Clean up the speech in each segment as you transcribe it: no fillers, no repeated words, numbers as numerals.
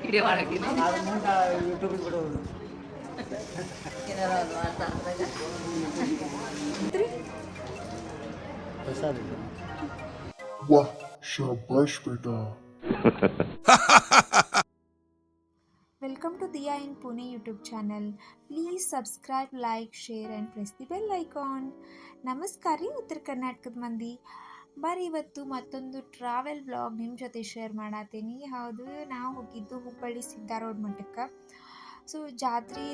Video ಮಾಡಕ್ಕೆ ಅದು ಮುಂದೆ ಯೂಟ್ಯೂಬಿಗೆ ಬಿಡೋದು ಏನಾರ ಒಂದು ಮಾಡ್ತಾ ಅಂದಾಗ ಪ್ರಸಾದ ಇದು. वाह शाबाश बेटा Welcome to Diya in Pune YouTube channel. Please subscribe, like, share and press the bell icon. ನಮಸ್ಕಾರ ರೀ ಉತ್ತರ ಕರ್ನಾಟಕದ ಮಂದಿ. ಬರ್ರಿ ಇವತ್ತು ಮತ್ತೊಂದು ಟ್ರಾವೆಲ್ ವ್ಲಾಗ್ ನಿಮ್ಮ ಜೊತೆ ಶೇರ್ ಮಾಡತ್ತೀನಿ. ಹೌದು, ನಾವು ಹೋಗಿದ್ದು ಹುಬ್ಬಳ್ಳಿ ಸಿದ್ಧಾರೂಢ ಮಠಕ್ಕೆ. ಸೊ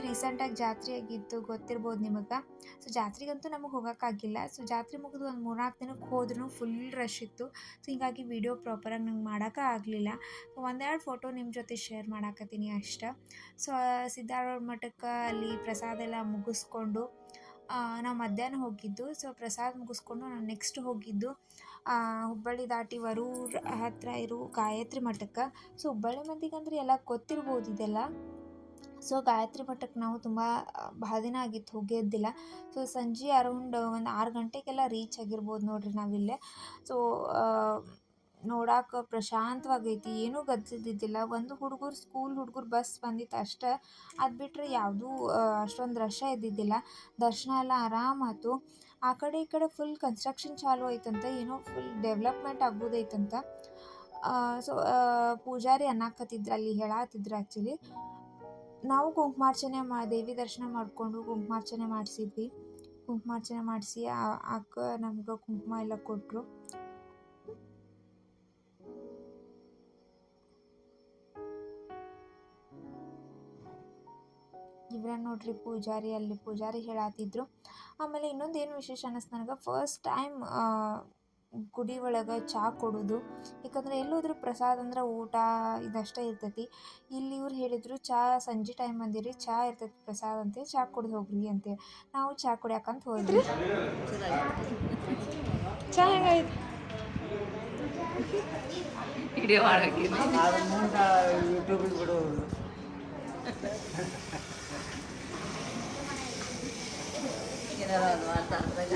ರೀಸೆಂಟಾಗಿ ಜಾತ್ರೆ ಆಗಿತ್ತು, ಗೊತ್ತಿರ್ಬೋದು ನಿಮಗೆ. ಸೊ ಜಾತ್ರೆಗಂತೂ ನಮಗೆ ಹೋಗೋಕ್ಕಾಗಿಲ್ಲ. ಸೊ ಜಾತ್ರೆ ಮುಗಿದು ಒಂದು 3-4 ದಿನಕ್ಕೆ ಹೋದ್ರೂ ಫುಲ್ ರಶ್ ಇತ್ತು. ಸೊ ಹೀಗಾಗಿ ವಿಡಿಯೋ ಪ್ರಾಪರಾಗಿ ನಂಗೆ ಮಾಡೋಕೆ ಆಗಲಿಲ್ಲ. ಒಂದೆರಡು ಫೋಟೋ ನಿಮ್ಮ ಜೊತೆ ಶೇರ್ ಮಾಡಾಕತ್ತೀನಿ ಅಷ್ಟೆ. ಸೊ ಸಿದ್ಧಾರೂಢ ಮಠಕ್ಕೆ ಅಲ್ಲಿ ಪ್ರಸಾದ ಎಲ್ಲ ಮುಗಿಸ್ಕೊಂಡು ನಾವು ಮಧ್ಯಾಹ್ನ ಹೋಗಿದ್ದು. ಸೊ ಪ್ರಸಾದ ಮುಗಿಸ್ಕೊಂಡು ನಾವು ನೆಕ್ಸ್ಟ್ ಹೋಗಿದ್ದು ಹುಬ್ಬಳ್ಳಿ ದಾಟಿ ವರೂರ್ ಹತ್ತಿರ ಇರೋ ಗಾಯತ್ರಿ ಮಠಕ್ಕೆ. ಸೊ ಹುಬ್ಬಳ್ಳಿ ಮಂದಿಗಂದ್ರೆ ಎಲ್ಲ ಗೊತ್ತಿರ್ಬೋದು ಇದೆಲ್ಲ. ಸೊ ಗಾಯತ್ರಿ ಮಠಕ್ಕೆ ನಾವು ತುಂಬ ಭಾಳ ದಿನ ಆಗಿತ್ತು ಹೋಗಿದ್ದಿಲ್ಲ. ಸೊ ಸಂಜೆ ಅರೌಂಡ್ ಒಂದು 6 ಗಂಟೆಗೆಲ್ಲ ರೀಚ್ ಆಗಿರ್ಬೋದು ನೋಡ್ರಿ ನಾವಿಲ್ಲೇ. ಸೊ ನೋಡಕ್ಕೆ ಪ್ರಶಾಂತವಾಗೈತಿ, ಏನೂ ಗದ್ದಲಿದ್ದಿದ್ದಿಲ್ಲ. ಒಂದು ಸ್ಕೂಲ್ ಹುಡುಗರು ಬಸ್ ಬಂದಿತ್ತು ಅಷ್ಟೇ. ಅದು ಬಿಟ್ಟರೆ ಯಾವುದೂ ಅಷ್ಟೊಂದು ರಶ ಇದ್ದಿದ್ದಿಲ್ಲ. ದರ್ಶನ ಎಲ್ಲ ಆರಾಮಾಯ್ತು. ಆ ಕಡೆ ಈ ಕಡೆ ಫುಲ್ ಕನ್ಸ್ಟ್ರಕ್ಷನ್ ಚಾಲೂ ಐತಂತ, ಏನೋ ಫುಲ್ ಡೆವಲಪ್ಮೆಂಟ್ ಆಗೋದೈತಂತ. ಸೊ ಪೂಜಾರಿ ಅನ್ನಕತ್ತಿದ್ರು, ಅಲ್ಲಿ ಹೇಳತ್ತಿದ್ರು ಆ್ಯಕ್ಚುಲಿ. ನಾವು ಕುಂಕುಮಾರ್ಚನೆ ದೇವಿ ದರ್ಶನ ಮಾಡಿಕೊಂಡು ಕುಂಕುಮಾರ್ಚನೆ ಮಾಡಿಸಿದ್ವಿ. ಕುಂಕುಮಾರ್ಚನೆ ಮಾಡಿಸಿ ಅಕ್ಕ ನಮ್ಗೆ ಕುಂಕುಮ ಎಲ್ಲ ಕೊಟ್ಟರು. ಇವರ ನೋಡ್ರಿ ಪೂಜಾರಿ, ಅಲ್ಲಿ ಪೂಜಾರಿ ಹೇಳತ್ತಿದ್ರು. ಆಮೇಲೆ ಇನ್ನೊಂದು ಏನು ವಿಶೇಷ ಅನ್ನಿಸ್ತು ನನಗೆ, ಫಸ್ಟ್ ಟೈಮ್ ಗುಡಿ ಒಳಗೆ ಚಹಾ ಕೊಡೋದು. ಯಾಕಂದರೆ ಎಲ್ಲೋದ್ರೂ ಪ್ರಸಾದ ಅಂದ್ರೆ ಊಟ ಇದಷ್ಟೇ ಇರ್ತೈತಿ. ಇಲ್ಲಿ ಇವ್ರು ಹೇಳಿದರು ಚಹಾ ಸಂಜೆ ಟೈಮ್ ಬಂದಿರಿ, ಚಹಾ ಇರ್ತೈತಿ ಪ್ರಸಾದ ಅಂತೇಳಿ, ಚಹಾ ಕುಡ್ದು ಹೋಗ್ರಿ ಅಂತೇಳಿ. ನಾವು ಚಹಾ ಕುಡಿಯಾಕಂತ ಹೋದ್ರಿ. ಚಹಾ ಹೆಂಗಾಯ್ತು? ವಿಡಿಯೋ ಮಾಡಕ್ಕೆ ಅದು ಮುಂದೆ ಯೂಟ್ಯೂಬಿಗೆ ಬಿಡೋದು. ಏನಾರ ಒಂದು ಮಾಡ್ತಾ ಅಂದಾಗ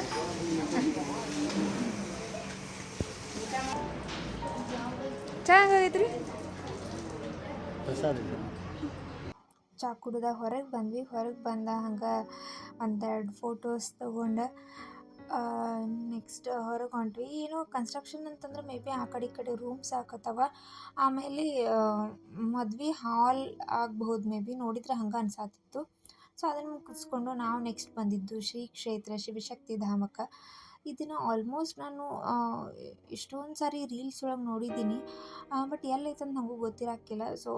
ಚಹಾ ಹೆಂಗಾಗೈತ್ರಿ? ಪ್ರಸಾದ ಇದು. ಚಹಾ ಕುಡ್ದ ಹೊರಗೆ ಬಂದ್ವಿ. ಹೊರಗೆ ಬಂದ ಹಂಗೆ ಒಂದೆರಡು ಫೋಟೋಸ್ ತೊಗೊಂಡು ನೆಕ್ಸ್ಟ್ ಹೊರಗೆ ಹೊಂಟ್ವಿ. ಏನೋ ಕನ್ಸ್ಟ್ರಕ್ಷನ್ ಅಂತಂದ್ರೆ ಮೇ ಬಿ ಆ ಕಡೆ ಈ ಕಡೆ ರೂಮ್ಸ್ ಹಾಕತ್ತವ. ಆಮೇಲೆ ಮದ್ವೆ ಹಾಲ್ ಆಗ್ಬಹುದು, ಮೇ ಬಿ ನೋಡಿದ್ರೆ ಹಂಗೆ ಅನ್ಸಾತಿತ್ತು. ಸೊ ಅದನ್ನು ಮುಗಿಸ್ಕೊಂಡು ನಾವು ನೆಕ್ಸ್ಟ್ ಬಂದಿದ್ದು ಶ್ರೀ ಕ್ಷೇತ್ರ ಶಿವಶಕ್ತಿ ಧಾಮಕ್ಕೆ. ಇದನ್ನು ಆಲ್ಮೋಸ್ಟ್ ನಾನು ಎಷ್ಟೊಂದು ಸಾರಿ ರೀಲ್ಸ್ ಒಳಗೆ ನೋಡಿದ್ದೀನಿ, ಬಟ್ ಎಲ್ಲೈತೆ ಅಂತ ನನಗೂ ಗೊತ್ತಿರೋಕ್ಕಿಲ್ಲ. ಸೊ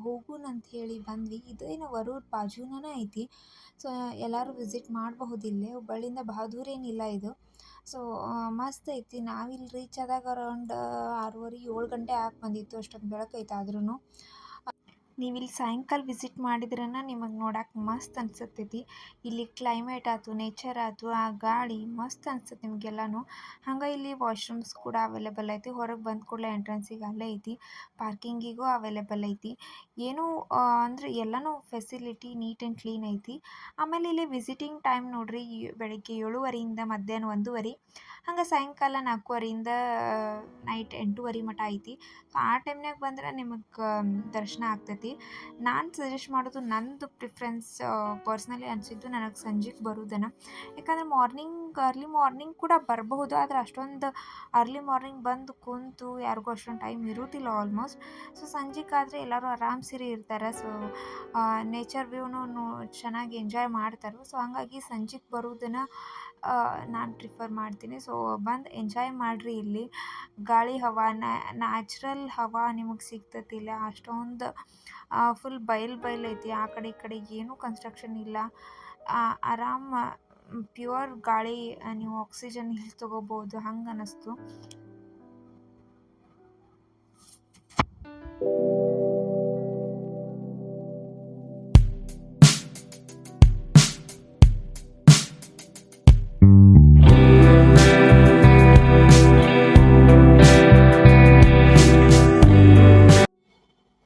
ಹೋಗೋಣ ಅಂತ ಹೇಳಿ ಬಂದ್ವಿ. ಇದೇನು ವರೂರ್ ಬಾಜುನೇ ಐತಿ. ಸೊ ಎಲ್ಲರೂ ವಿಸಿಟ್ ಮಾಡಬಹುದು ಇಲ್ಲೇ, ಹುಬ್ಬಳ್ಳಿಯಿಂದ ಭಾಳ ದೂರ ಏನಿಲ್ಲ ಇದು. ಸೊ ಮಸ್ತ್ ಐತಿ. ನಾವಿಲ್ಲಿ ರೀಚ್ ಆದಾಗ ಅರೌಂಡ್ 6:30-7 ಗಂಟೆ ಆಗಿ ಬಂದಿತ್ತು, ಅಷ್ಟೊಂದು ಬೆಳಕೈತೆ. ಆದ್ರೂ ನೀವು ಇಲ್ಲಿ ಸಾಯಂಕಾಲ ವಿಸಿಟ್ ಮಾಡಿದ್ರೇ ನಿಮಗೆ ನೋಡಕ್ಕೆ ಮಸ್ತ್ ಅನ್ಸತ್ತೈತಿ. ಇಲ್ಲಿ ಕ್ಲೈಮೇಟ್ ಆಯ್ತು, ನೇಚರ್ ಆಯ್ತು, ಆ ಗಾಳಿ ಮಸ್ತ್ ಅನ್ಸುತ್ತೆ ನಿಮಗೆಲ್ಲನೂ. ಹಂಗೆ ಇಲ್ಲಿ ವಾಶ್ರೂಮ್ಸ್ ಕೂಡ ಅವೈಲೇಬಲ್ ಐತಿ. ಹೊರಗೆ ಬಂದ ಕೂಡಲೇ ಎಂಟ್ರೆನ್ಸಿಗೆ ಅಲ್ಲೇ ಐತಿ, ಪಾರ್ಕಿಂಗಿಗೂ ಅವೈಲೇಬಲ್ ಐತಿ. ಏನೂ ಅಂದರೆ ಎಲ್ಲನೂ ಫೆಸಿಲಿಟಿ ನೀಟ್ ಆ್ಯಂಡ್ ಕ್ಲೀನ್ ಐತಿ. ಆಮೇಲೆ ಇಲ್ಲಿ ವಿಸಿಟಿಂಗ್ ಟೈಮ್ ನೋಡ್ರಿ, ಬೆಳಗ್ಗೆ 7:30 ಮಧ್ಯಾಹ್ನ 1:00, ಹಂಗೆ ಸಾಯಂಕಾಲ 4:00 ನೈಟ್ 8:00 ಮಟ ಐತಿ. ಸೊ ಆ ಟೈಮ್ನಾಗ ಬಂದ್ರೆ ನಿಮಗೆ ದರ್ಶನ ಆಗ್ತೈತಿ. ನಾನು ಸಜೆಸ್ಟ್ ಮಾಡೋದು, ನಂದು ಪ್ರಿಫರೆನ್ಸ್ ಪರ್ಸ್ನಲಿ ಅನಿಸಿದ್ದು ನನಗೆ ಸಂಜೆಗೆ ಬರೋದನ್ನು. ಯಾಕಂದರೆ ಅರ್ಲಿ ಮಾರ್ನಿಂಗ್ ಕೂಡ ಬರಬಹುದು, ಆದರೆ ಅಷ್ಟೊಂದು ಅರ್ಲಿ ಮಾರ್ನಿಂಗ್ ಬಂದು ಕುಂತು ಯಾರಿಗೂ ಅಷ್ಟೊಂದು ಟೈಮ್ ಇರೋದಿಲ್ಲ ಆಲ್ಮೋಸ್ಟ್. ಸೊ ಸಂಜೆಗಾದರೆ ಎಲ್ಲರೂ ಆರಾಮ್ಸಿರಿ ಇರ್ತಾರೆ. ಸೊ ನೇಚರ್ ವ್ಯೂನು ಚೆನ್ನಾಗಿ ಎಂಜಾಯ್ ಮಾಡ್ತಾರೆ. ಸೊ ಹಾಗಾಗಿ ಸಂಜೆಗೆ ಬರೋದನ್ನು ನಾನು ಪ್ರಿಫರ್ ಮಾಡ್ತೀನಿ. ಸೊ ಬಂದು ಎಂಜಾಯ್ ಮಾಡಿರಿ. ಇಲ್ಲಿ ಗಾಳಿ ಹವಾ, ನ್ಯಾಚುರಲ್ ಹವಾ ನಿಮಗೆ ಸಿಗ್ತೈತಿ. ಇಲ್ಲ ಅಷ್ಟೊಂದು ಫುಲ್ ಬಯಲು ಐತಿ. ಆ ಕಡೆ ಈ ಕಡೆ ಏನೂ ಕನ್ಸ್ಟ್ರಕ್ಷನ್ ಇಲ್ಲ. ಆರಾಮ ಪ್ಯೂರ್ ಗಾಳಿ, ನೀವು ಆಕ್ಸಿಜನ್ ಇಲ್ಲಿ ತೊಗೋಬೋದು, ಹಂಗೆ ಅನ್ನಿಸ್ತು.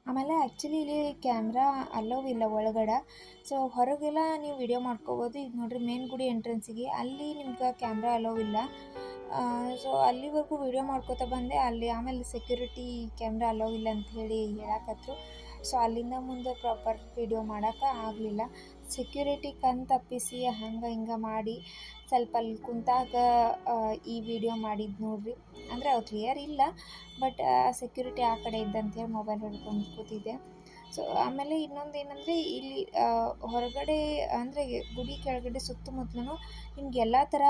ಆಮೇಲೆ ಆ್ಯಕ್ಚುಲಿ ಇಲ್ಲಿ ಕ್ಯಾಮ್ರಾ ಅಲೋವ್ ಇಲ್ಲ ಒಳಗಡೆ. ಸೊ ಹೊರಗೆಲ್ಲ ನೀವು ವಿಡಿಯೋ ಮಾಡ್ಕೋಬೋದು. ಈಗ ನೋಡಿರಿ ಮೇನ್ ಗುಡಿ ಎಂಟ್ರೆನ್ಸಿಗೆ ಅಲ್ಲಿ ನಿಮ್ಗೆ ಕ್ಯಾಮ್ರಾ ಅಲೋವ್ ಇಲ್ಲ. ಸೊ ಅಲ್ಲಿವರೆಗೂ ವಿಡಿಯೋ ಮಾಡ್ಕೋತಾ ಬಂದೆ. ಅಲ್ಲಿ ಆಮೇಲೆ ಸೆಕ್ಯೂರಿಟಿ ಕ್ಯಾಮ್ರಾ ಅಲೋವ್ ಇಲ್ಲ ಅಂತ ಹೇಳಿ ಹೇಳಕತ್ರು. ಸೊ ಅಲ್ಲಿಂದ ಮುಂದೆ ಪ್ರಾಪರ್ ವಿಡಿಯೋ ಮಾಡೋಕೆ ಆಗಲಿಲ್ಲ. ಸೆಕ್ಯೂರಿಟಿ ಕಣ್ ತಪ್ಪಿಸಿ ಹಂಗೆ ಹಿಂಗೆ ಮಾಡಿ ಸ್ವಲ್ಪ ಅಲ್ಲಿ ಕುಂತಾಗ ಈ ವಿಡಿಯೋ ಮಾಡಿದ್ದು ನೋಡ್ರಿ. ಅಂದರೆ ಅವ್ರು ಕ್ಲಿಯರ್ ಇಲ್ಲ, ಬಟ್ ಸೆಕ್ಯೂರಿಟಿ ಆ ಕಡೆ ಇದ್ದಂತೇಳಿ ಮೊಬೈಲ್ ಹಿಡ್ಕೊಂಡು ಕೂತಿದ್ದೆ. ಸೊ ಆಮೇಲೆ ಇನ್ನೊಂದು ಏನಂದರೆ ಇಲ್ಲಿ ಹೊರಗಡೆ ಅಂದರೆ ಗುಡಿ ಕೆಳಗಡೆ ಸುತ್ತಮುತ್ತಲೂ ನಿಮ್ಗೆ ಎಲ್ಲ ಥರ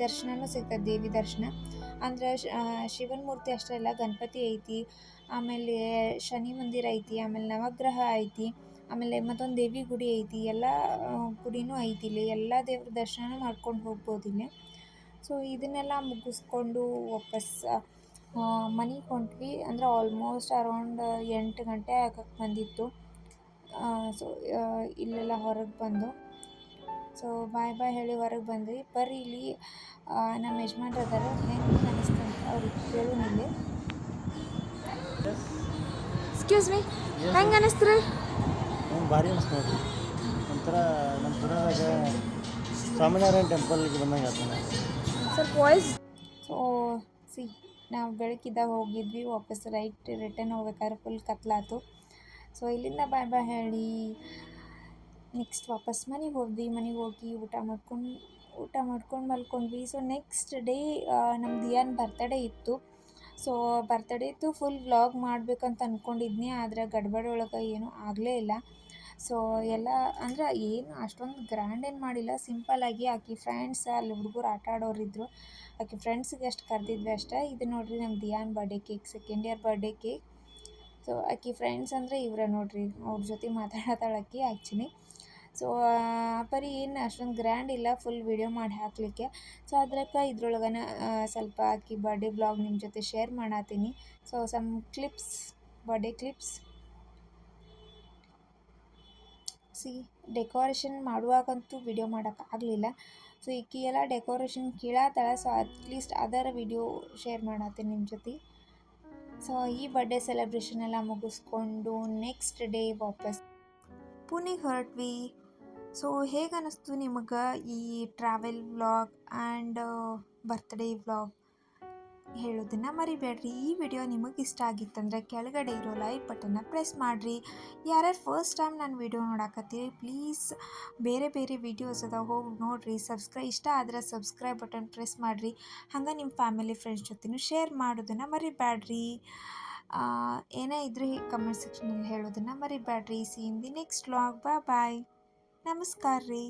ದರ್ಶನವೂ ಸಿಗ್ತದೆ, ದೇವಿ ದರ್ಶನ. ಅಂದರೆ ಶಿವನ ಮೂರ್ತಿ ಅಷ್ಟೇ ಅಲ್ಲ, ಗಣಪತಿ ಐತಿ, ಆಮೇಲೆ ಶನಿ ಮಂದಿರ ಐತಿ, ಆಮೇಲೆ ನವಗ್ರಹ ಐತಿ, ಆಮೇಲೆ ಮತ್ತೊಂದು ದೇವಿ ಗುಡಿ ಐತಿ. ಎಲ್ಲ ಗುಡಿನೂ ಐತಿ ಇಲ್ಲಿ, ಎಲ್ಲ ದೇವ್ರ ದರ್ಶನ ಮಾಡ್ಕೊಂಡು ಹೋಗ್ಬೋದು ಇಲ್ಲಿ. ಸೊ ಇದನ್ನೆಲ್ಲ ಮುಗಿಸ್ಕೊಂಡು ವಾಪಸ್ ಮನೆಗೆ ಹೊಂಟ್ವಿ. ಅಂದರೆ ಆಲ್ಮೋಸ್ಟ್ ಅರೌಂಡ್ 8 ಗಂಟೆ ಆಗಕ್ಕೆ ಬಂದಿತ್ತು. ಸೊ ಇಲ್ಲೆಲ್ಲ ಹೊರಗೆ ಬಂದು ಸೊ ಬಾಯ್ ಬಾಯ್ ಹೇಳಿ ಹೊರಗೆ ಬಂದ್ವಿ. ಬರ್ರಿ ಇಲ್ಲಿ ನಮ್ಮ ಯಜಮಾನ್ರು ಅದಾರ, ಹೆಂಗೆ ಅನಿಸ್ತು ಅಂತ ಅವ್ರಿಗೆ ಕೇಳೋನಿಲ್ಲಿ. ಎಕ್ಸ್ಕ್ಯೂಸ್ ಮೀ, ಹೆಂಗೆ ಅನಿಸ್ತು ರೀ? ನಂಗೆ ಭಾರಿ ಅನಿಸ್ತು ನೋಡ್ರಿ. ಒಂಥರ ನಮ್ಮ ಪುಣೆದಾಗ ಸ್ವಾಮಿನಾರಾಯಣ ಟೆಂಪಲ್ಗೆ ಬಂದಂಗೆ ಆಗ್ತಾನೆ ಸ್ವಲ್ಪ ವಾಯ್ಸ್. ಸೊ ನಾವು ಬೆಳಕಿದ್ದಾಗ ಹೋಗಿದ್ವಿ, ವಾಪಸ್ ರಿಟರ್ನ್ ಹೋಗ್ಬೇಕಾದ್ರೆ ಫುಲ್ ಕತ್ಲಾತು. ಸೊ ಇಲ್ಲಿಂದ ಬಾಯ್ ಬಾಯ್ ಹೇಳಿ ನೆಕ್ಸ್ಟ್ ವಾಪಸ್ ಮನೆಗೆ ಹೋದ್ವಿ. ಮನೆಗೆ ಹೋಗಿ ಊಟ ಮಾಡ್ಕೊಂಡು ಮಲ್ಕೊಂಡ್ವಿ. ಸೊ ನೆಕ್ಸ್ಟ್ ಡೇ ನಮ್ಮ ದಿಯಾನ್ ಬರ್ತಡೇ ಇತ್ತು. ಸೊ ಬರ್ತಡೇ ಇತ್ತು, ಫುಲ್ ವ್ಲಾಗ್ ಮಾಡ್ಬೇಕಂತ ಅಂದ್ಕೊಂಡಿದ್ನಿ, ಆದರೆ ಗಡ್ಬಡಿ ಒಳಗೆ ಏನೂ ಆಗಲೇ ಇಲ್ಲ. ಸೊ ಎಲ್ಲ ಅಂದ್ರೆ ಏನು ಅಷ್ಟೊಂದು ಗ್ರ್ಯಾಂಡ್ ಏನು ಮಾಡಿಲ್ಲ, ಸಿಂಪಲ್ಲಾಗಿ ಆಕಿ ಫ್ರೆಂಡ್ಸ್ ಅಲ್ಲಿ ಹುಡುಗರು ಆಟ ಆಡೋರಿದ್ರು, ಆಕೆ ಫ್ರೆಂಡ್ಸಿಗೆ ಅಷ್ಟು ಕರೆದಿದ್ವಿ ಅಷ್ಟೇ. ಇದು ನೋಡಿರಿ ನಮ್ಮ Diyan birthday cake, 2nd year birthday cake. So ಆಕೆ ಫ್ರೆಂಡ್ಸ್ ಅಂದರೆ ಇವರೇ ನೋಡಿರಿ, ಅವ್ರ ಜೊತೆ ಮಾತಾಡತ್ತಾಳೆ ಆಕೆ ಆ್ಯಕ್ಚುಲಿ. ಸೊ ಬರೀ ಏನು ಅಷ್ಟೊಂದು ಗ್ರ್ಯಾಂಡ್ ಇಲ್ಲ, ಫುಲ್ ವಿಡಿಯೋ ಮಾಡಿ ಹಾಕಲಿಕ್ಕೆ. ಸೊ ಅದ್ರಕ್ಕೆ ಇದ್ರೊಳಗನ ಸ್ವಲ್ಪ ಆಕಿ ಬರ್ಡೇ ಬ್ಲಾಗ್ ನಿಮ್ಮ ಜೊತೆ ಶೇರ್ ಮಾಡತ್ತೀನಿ. So some clips, birthday clips. Decoration ಮಾಡುವಾಗಂತೂ ವಿಡಿಯೋ ಮಾಡೋಕ್ಕಾಗಲಿಲ್ಲ. ಸೊ ಈಕಿ ಎಲ್ಲ ಡೆಕೋರೇಷನ್ ಕೀಳತ್ತಾಳೆ. ಸೊ ಅಟ್ಲೀಸ್ಟ್ ಅದರ ವಿಡಿಯೋ ಶೇರ್ ಮಾಡತ್ತೀನಿ ನಿಮ್ಮ ಜೊತೆ. ಸೊ ಈ ಬರ್ಡೇ ಸೆಲೆಬ್ರೇಷನ್ ಎಲ್ಲ ಮುಗಿಸ್ಕೊಂಡು ನೆಕ್ಸ್ಟ್ ಡೇ ವಾಪಸ್ ಪುಣೆಗೆ ಹೊರಟ್ವಿ. ಸೊ ಹೇಗೆ ಅನ್ನಿಸ್ತು ನಿಮಗೆ ಈ travel vlog and birthday vlog? ಹೇಳೋದನ್ನು ಮರಿಬೇಡ್ರಿ. ಈ ವಿಡಿಯೋ ನಿಮಗೆ ಇಷ್ಟ ಆಗಿತ್ತಂದರೆ ಕೆಳಗಡೆ ಇರೋ ಲೈಕ್ ಬಟನ್ನ ಪ್ರೆಸ್ ಮಾಡಿರಿ. ಯಾರ್ಯಾರು ಫಸ್ಟ್ ಟೈಮ್ ನಾನು ವಿಡಿಯೋ ನೋಡಾಕತ್ತೀರಿ, ಪ್ಲೀಸ್ ಬೇರೆ ವೀಡಿಯೋಸ್ ಅದ ಹೋಗಿ ನೋಡಿರಿ. ಇಷ್ಟ ಆದರೆ ಸಬ್ಸ್ಕ್ರೈಬ್ ಬಟನ್ ಪ್ರೆಸ್ ಮಾಡಿರಿ. ಹಂಗೆ ನಿಮ್ಮ ಫ್ಯಾಮಿಲಿ ಫ್ರೆಂಡ್ಸ್ ಜೊತೆನೂ ಶೇರ್ ಮಾಡೋದನ್ನು ಮರಿಬೇಡ್ರಿ. ಏನೇ ಇದ್ರೂ ಕಮೆಂಟ್ ಸೆಕ್ಷನಲ್ಲಿ ಹೇಳೋದನ್ನು ಮರಿಬೇಡ್ರಿ. See in the next vlog. Bye ನಮಸ್ಕಾರ ರೀ.